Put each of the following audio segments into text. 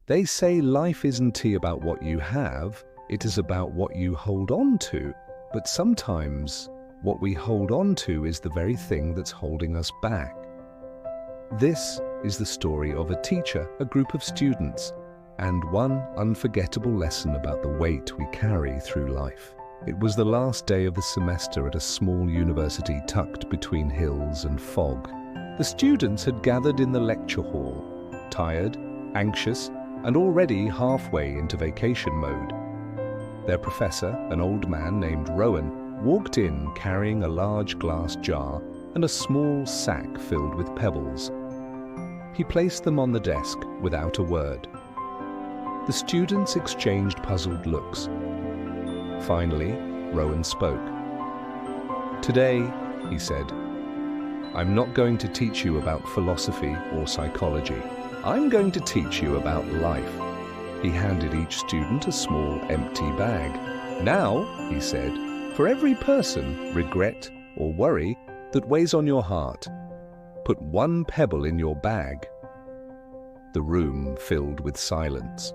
They say life isn't about what you have, it is about what you hold on to. But sometimes what we hold on to is the very thing that's holding us back. This is the story of a teacher, a group of students, and one unforgettable lesson about the weight we carry through life. It was the last day of the semester at a small university tucked between hills and fog. The students had gathered in the lecture hall, tired, anxious, and already halfway into vacation mode. Their professor, an old man named Rowan, walked in carrying a large glass jar and a small sack filled with pebbles. He placed them on the desk without a word. The students exchanged puzzled looks. Finally, Rowan spoke. "Today," he said, "I'm not going to teach you about philosophy or psychology. I'm going to teach you about life." He handed each student a small, empty bag. "Now," he said, "for every person, regret, or worry that weighs on your heart, put one pebble in your bag." The room filled with silence.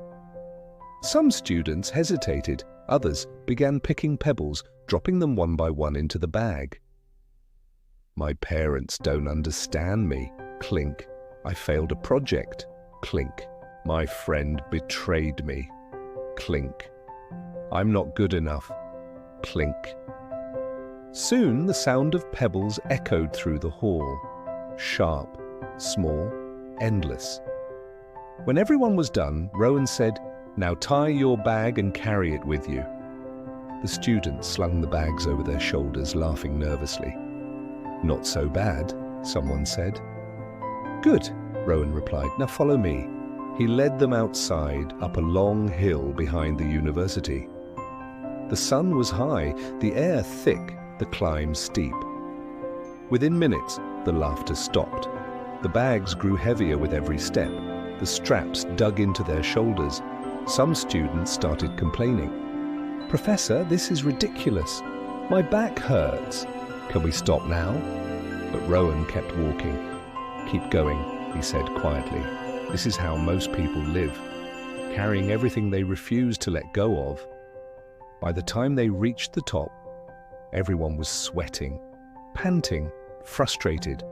Some students hesitated. Others began picking pebbles, dropping them one by one into the bag. "My parents don't understand me," clink. "I failed a project," clink. "My friend betrayed me," clink. "I'm not good enough," clink. Soon the sound of pebbles echoed through the hall. Sharp, small, endless. When everyone was done, Rowan said, "Now tie your bag and carry it with you." The students slung the bags over their shoulders, laughing nervously. "Not so bad," someone said. "Good," Rowan replied. "Now follow me." He led them outside, up a long hill behind the university. The sun was high, the air thick, the climb steep. Within minutes, the laughter stopped. The bags grew heavier with every step. The straps dug into their shoulders. Some students started complaining. "Professor, this is ridiculous. My back hurts. Can we stop now?" But Rowan kept walking. "Keep going," he said quietly. "This is how most people live, carrying everything they refuse to let go of." By the time they reached the top, everyone was sweating, panting, frustrated.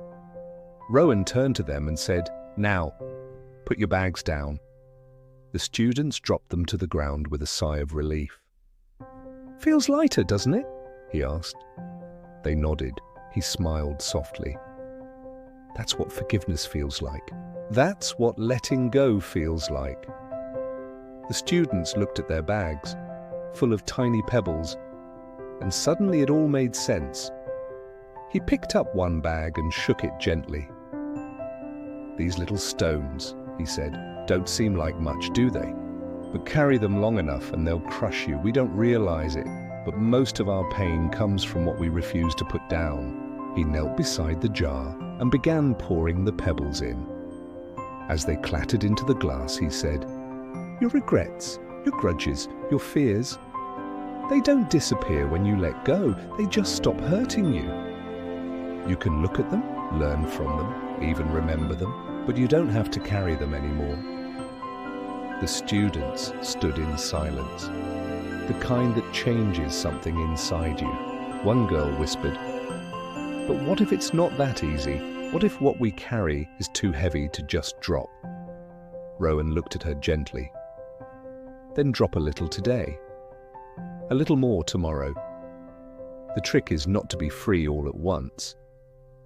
Rowan turned to them and said, "Now, put your bags down." The students dropped them to the ground with a sigh of relief. "Feels lighter, doesn't it?" he asked. They nodded. He smiled softly. "That's what forgiveness feels like. That's what letting go feels like." The students looked at their bags, full of tiny pebbles, and suddenly it all made sense. He picked up one bag and shook it gently. "These little stones," he said, "don't seem like much, do they? But carry them long enough and they'll crush you. We don't realize it, but most of our pain comes from what we refuse to put down." He knelt beside the jar and began pouring the pebbles in. As they clattered into the glass, he said, "Your regrets, your grudges, your fears, they don't disappear when you let go. They just stop hurting you. You can look at them, learn from them, even remember them, but you don't have to carry them anymore." The students stood in silence, the kind that changes something inside you. One girl whispered, "But what if it's not that easy? What if what we carry is too heavy to just drop?" Rowan looked at her gently. "Then drop a little today, a little more tomorrow. The trick is not to be free all at once.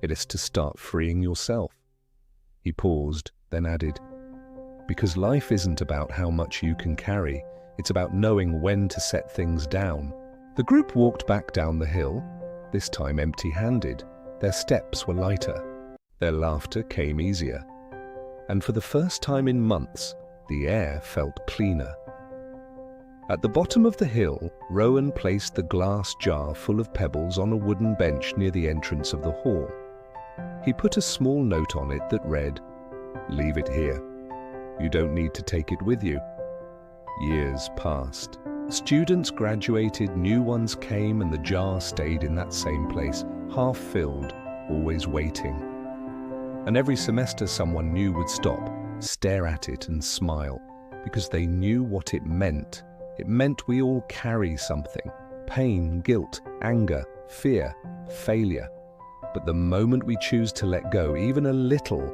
It is to start freeing yourself." He paused, then added, "Because life isn't about how much you can carry, it's about knowing when to set things down." The group walked back down the hill, this time empty-handed. Their steps were lighter. Their laughter came easier. And for the first time in months, the air felt cleaner. At the bottom of the hill, Rowan placed the glass jar full of pebbles on a wooden bench near the entrance of the hall. He put a small note on it that read, "Leave it here. You don't need to take it with you." Years passed. Students graduated, new ones came, and the jar stayed in that same place, half filled, always waiting. And every semester someone new would stop, stare at it and smile. because they knew what it meant. It meant we all carry something: pain, guilt, anger, fear, failure. But the moment we choose to let go, even a little,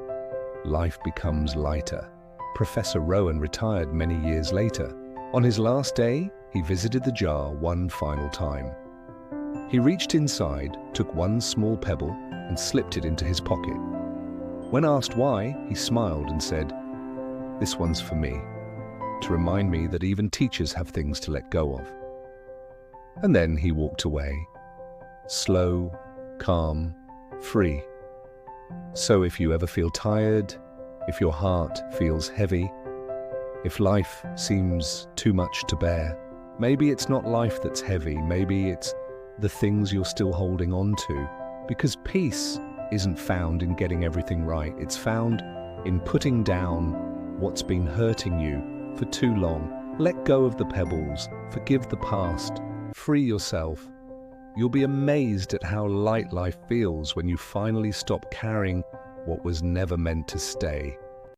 life becomes lighter. Professor Rowan retired many years later. On his last day, he visited the jar one final time. He reached inside, took one small pebble, and slipped it into his pocket. When asked why, he smiled and said, "This one's for me, to remind me that even teachers have things to let go of." And then he walked away, slow, calm, free. So if you ever feel tired, if your heart feels heavy, if life seems too much to bear, maybe it's not life that's heavy, maybe it's the things you're still holding on to. Because peace isn't found in getting everything right, it's found in putting down what's been hurting you for too long. Let go of the pebbles, forgive the past, free yourself. You'll be amazed at how light life feels when you finally stop carrying what was never meant to stay.